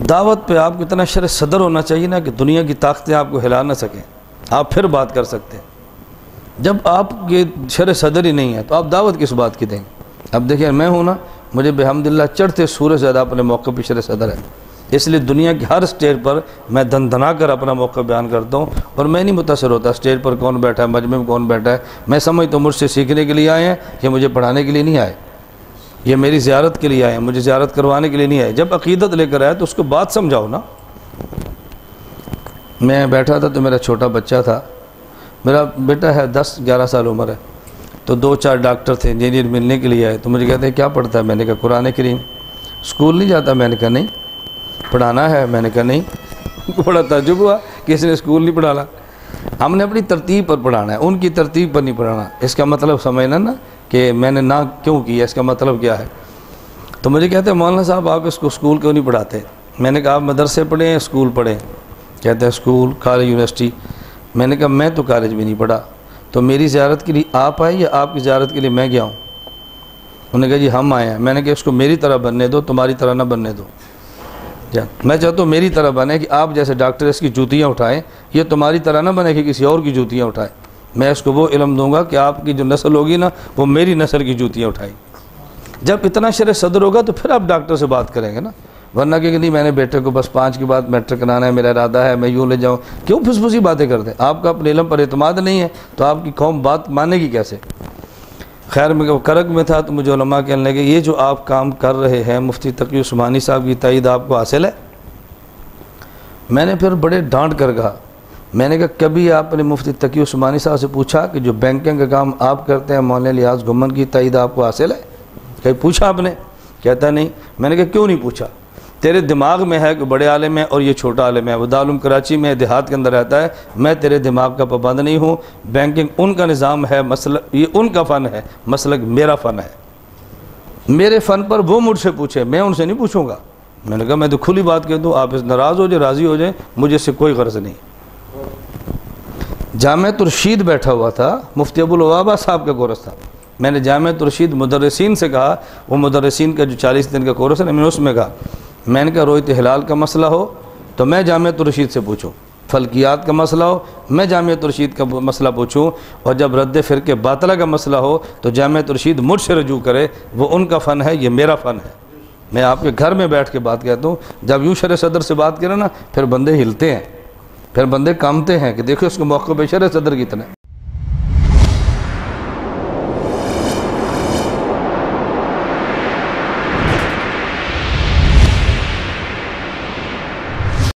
दावत पे आपको इतना शर सदर होना चाहिए ना कि दुनिया की ताकतें आपको हिला ना सकें, आप फिर बात कर सकते हैं। जब आपके शर सदर ही नहीं है तो आप दावत किस बात की देंगे। अब देखिए मैं हूँ ना, मुझे बेहमदुल्लाह चढ़ते सूरज ज़्यादा अपने मौके पर शर सदर है, इसलिए दुनिया के हर स्टेज पर मैं धना कर अपना मौका बयान करता हूँ। और मैं नहीं मुतासर होता स्टेज पर कौन बैठा है, मजमे में कौन बैठा है। मैं समझता हूँ मुझसे सीखने के लिए आए हैं, ये मुझे पढ़ाने के लिए नहीं आए, ये मेरी ज़ियारत के लिए आए हैं, मुझे ज़ियारत करवाने के लिए नहीं आए। जब अक़ीदत लेकर आए तो उसको बात समझाओ ना। मैं बैठा था तो मेरा छोटा बच्चा था, मेरा बेटा है 10-11 साल उम्र है, तो 2-4 डॉक्टर थे, इंजीनियर मिलने के लिए आए। तो मुझे कहते हैं क्या पढ़ता है, मैंने कहा कुरान करीम। स्कूल नहीं जाता, मैंने कहा नहीं। पढ़ाना है, मैंने कहा नहीं। बड़ा ताज्जुब हुआ कि इसने स्कूल नहीं पढ़ाना। हमने अपनी तरतीब पर पढ़ाना है, उनकी तरतीब पर नहीं पढ़ाना। इसका मतलब समझना ना कि मैंने ना क्यों किया, इसका मतलब क्या है। तो मुझे कहते हैं मौलाना साहब आप इसको स्कूल क्यों नहीं पढ़ाते। मैंने कहा आप मदरसे पढ़ें स्कूल पढ़ें। कहते हैं स्कूल, कॉलेज, यूनिवर्सिटी। मैंने कहा मैं तो कॉलेज भी नहीं पढ़ा, तो मेरी ज़ियारत के लिए आप आए या आपकी ज़ियारत के लिए मैं गया हूँ। उन्होंने कहा जी हम आए हैं। मैंने कहा इसको मेरी तरह बनने दो, तुम्हारी तरह ना बनने दो। मैं चाहता हूँ मेरी तरह बने कि आप जैसे डॉक्टर इसकी जूतियाँ उठाएं, ये तुम्हारी तरह ना बने कि किसी और की जूतियाँ उठाएं। मैं इसको वो इल्म दूंगा कि आपकी जो नस्ल होगी ना वो मेरी नस्ल की जूतियाँ उठाई। जब इतना शर सदर होगा तो फिर आप डॉक्टर से बात करेंगे ना, वरना कि नहीं मैंने बेटे को बस 5 के बाद मैट्रिक कराना है, मेरा इरादा है, मैं यूँ ले जाऊँ। क्यों फुसफुसी बातें करते हैं। आपका अपने इल्म पर एतमाद नहीं है तो आपकी कौम बात मानेगी कैसे। खैर मैं करक में था तो मुझे उलमा कहने लगे ये जो आप काम कर रहे हैं मुफ्ती तकी उस्मानी साहब की तायद आपको हासिल है। मैंने फिर बड़े डांट कर कहा, मैंने कहा कभी आपने मुफ्ती तकी उस्मानी साहब से पूछा कि जो बैंकिंग का काम आप करते हैं मौलाना लिहाज घुमन की तायद आपको हासिल है, कहीं पूछा आपने। कहता नहीं। मैंने कहा क्यों नहीं पूछा। तेरे दिमाग में है कि बड़े आलिम है और ये छोटा आलिम है, वो दारुल कराची में देहात के अंदर रहता है, मैं तेरे दिमाग का पाबंद नहीं हूँ। बैंकिंग उनका निज़ाम है, मसलक ये उनका फ़न है, मसलक मेरा फ़न है। मेरे फ़न पर वो मुझसे पूछे, मैं उनसे नहीं पूछूंगा। मैंने कहा मैं तो खुली बात कह दूँ, आप इस नाराज़ हो जाए राज़ी हो जाए, मुझे इससे कोई गर्ज नहीं। जामिअत रशीद बैठा हुआ था, मुफ्ती अबुल वहाबा साहब का कोर्स था। मैंने जामिअत रशीद मुदर्रिसीन से कहा, वो मुदर्रिसीन का जो 40 दिन का कोर्स है ना, मैंने उसमें कहा, मैंने कहा रोयत हिलाल का मसला हो तो मैं जामिअत रशीद से पूछूं, फल्कियात का मसला हो मैं जामिअत रशीद का मसला पूछूं, और जब रद्द फ़िरके बातला का मसला हो तो जामिअत रशीद मुझसे रजू करे, वो उनका फ़न है, ये मेरा फ़न है। मैं आपके घर में बैठ के बात कहता हूँ। जब यूँ शर सदर से बात करें ना फिर बंदे हिलते हैं, फिर बंदे कामते हैं कि देखो उसको मौके पे शर सदर कितने।